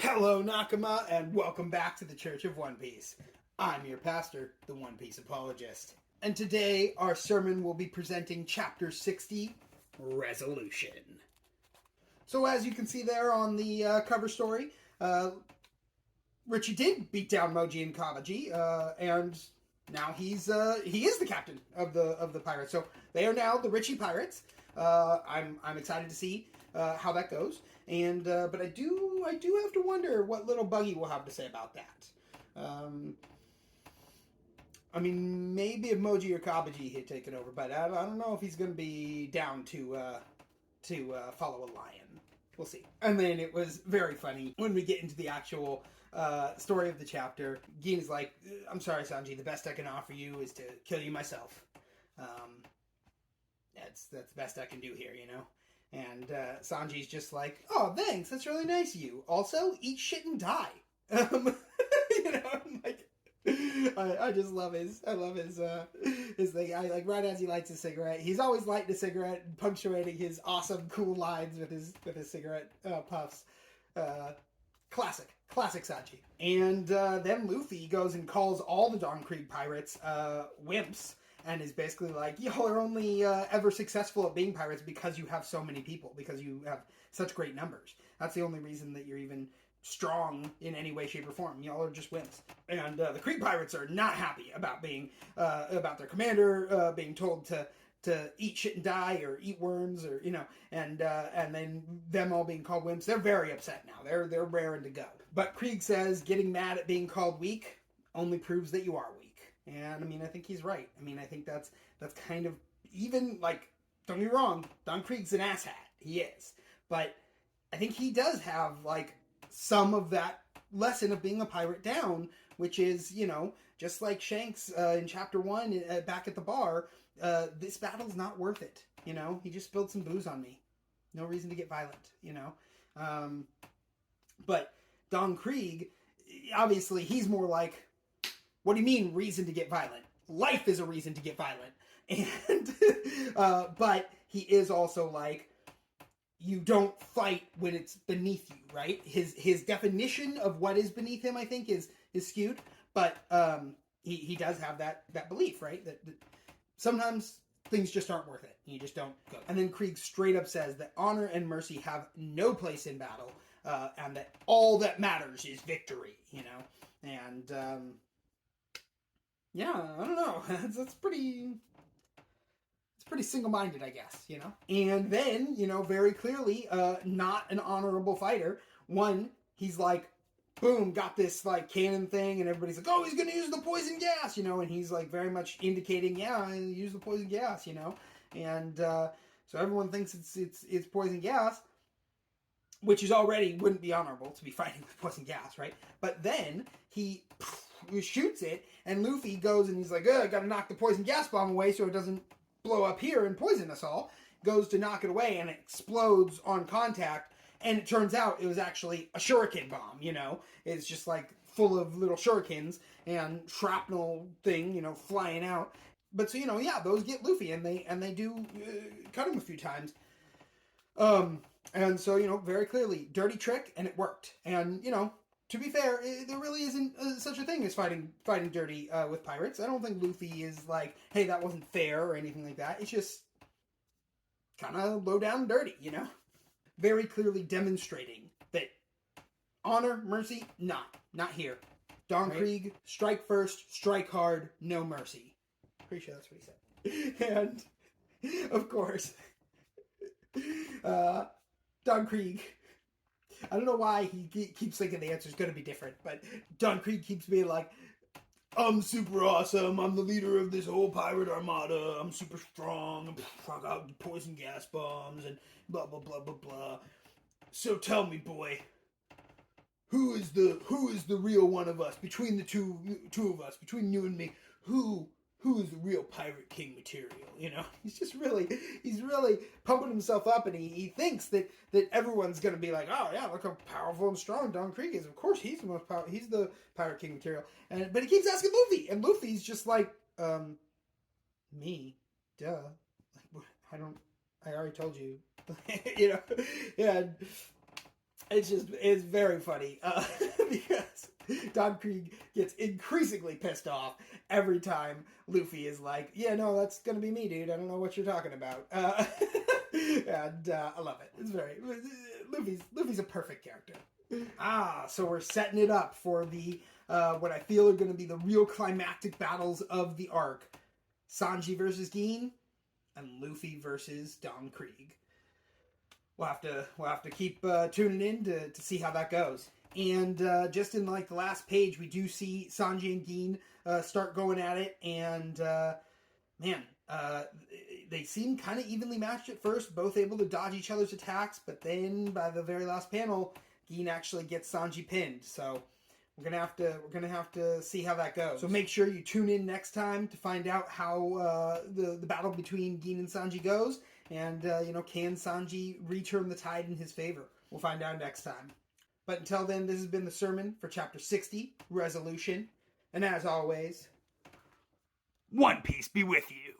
Hello, Nakama, and welcome back to the Church of One Piece. I'm your pastor, the One Piece Apologist. And today, our sermon will be presenting Chapter 60, Resolution. So as you can see there on the cover story, Richie did beat down Moji and Kabaji, and now he is the captain of the pirates. So they are now the Richie Pirates. I'm excited to see how that goes. And but I do have to wonder what little Buggy will have to say about that. I mean, maybe if Moji or Kabaji had taken over, but I don't know if he's going to be down to follow a lion. We'll see. And then it was very funny when we get into the actual story of the chapter. Gina's like, "I'm sorry, Sanji. The best I can offer you is to kill you myself. That's the best I can do here, you know." And Sanji's just like, "Oh, thanks. That's really nice of you. Also, eat shit and die." You know, I'm like, I just love his thing. I like right as he lights a cigarette. He's always lighting a cigarette and punctuating his awesome, cool lines with his cigarette puffs. Classic Sanji. And then Luffy goes and calls all the Don Krieg pirates wimps. And is basically like, y'all are only ever successful at being pirates because you have so many people, because you have such great numbers. That's the only reason that you're even strong in any way, shape, or form. Y'all are just wimps. And the Krieg pirates are not happy about being about their commander being told to eat shit and die, or eat worms, or and then them all being called wimps. They're very upset now. They're raring to go. But Krieg says getting mad at being called weak only proves that you are weak. And I mean, I think he's right. I mean, I think that's kind of, even, like, don't get me wrong, Don Krieg's an asshat. He is. But I think he does have, like, some of that lesson of being a pirate down, which is, just like Shanks in Chapter 1 back at the bar, this battle's not worth it. He just spilled some booze on me. No reason to get violent, But Don Krieg, obviously, he's more like, what do you mean reason to get violent? Life is a reason to get violent. And but he is also like, you don't fight when it's beneath you, right? His definition of what is beneath him, I think, is skewed. But he does have that belief, right? That sometimes things just aren't worth it. You just don't go. And then Krieg straight up says that honor and mercy have no place in battle, and that all that matters is victory, And yeah, I don't know. That's pretty single-minded, I guess, And then, very clearly, not an honorable fighter. One, he's like, boom, got this, like, cannon thing, and everybody's like, oh, he's gonna use the poison gas, and he's, like, very much indicating, yeah, use the poison gas, And so everyone thinks it's poison gas, which is already wouldn't be honorable to be fighting with poison gas, right? But then he shoots it, and Luffy goes and he's like, I gotta knock the poison gas bomb away so it doesn't blow up here and poison us all. Goes to knock it away, and it explodes on contact, and it turns out it was actually a shuriken bomb, It's just like full of little shurikens and shrapnel thing, flying out. But so, yeah, those get Luffy, and they do cut him a few times. And so, very clearly, dirty trick, and it worked. And, to be fair, there really isn't such a thing as fighting dirty with pirates. I don't think Luffy is like, hey, that wasn't fair or anything like that. It's just kind of low down dirty, Very clearly demonstrating that honor, mercy, not here. Don Krieg, strike first, strike hard, no mercy. Pretty sure that's what he said. And, of course, Don Krieg, I don't know why he keeps thinking the answer's going to be different, but Don Krieg keeps being like, I'm super awesome, I'm the leader of this whole pirate armada, I'm super strong, I got poison gas bombs, and blah, blah, blah, blah, blah. So tell me, boy, who is the real one of us, between the two of us, between you and me, who is the real Pirate King material, He's really pumping himself up, and he thinks that everyone's going to be like, oh yeah, look how powerful and strong Don Krieg is. Of course he's the most powerful, he's the Pirate King material. But he keeps asking Luffy, and Luffy's just like, me? Duh. Like, I already told you. And it's very funny because Don Krieg gets increasingly pissed off every time Luffy is like, yeah, no, that's gonna be me, dude. I don't know what you're talking about. And I love it. It's very Luffy's a perfect character. So we're setting it up for the what I feel are going to be the real climactic battles of the arc: Sanji versus Gin, and Luffy versus Don Krieg. We'll have to keep tuning in to see how that goes. And just in like the last page, we do see Sanji and Gin start going at it, and man, they seem kind of evenly matched at first, both able to dodge each other's attacks. But then by the very last panel, Gin actually gets Sanji pinned. So we're gonna have to see how that goes. So make sure you tune in next time to find out how the battle between Gin and Sanji goes. And, can Sanji return the tide in his favor? We'll find out next time. But until then, this has been the sermon for Chapter 60, Resolution. And as always, One Piece be with you.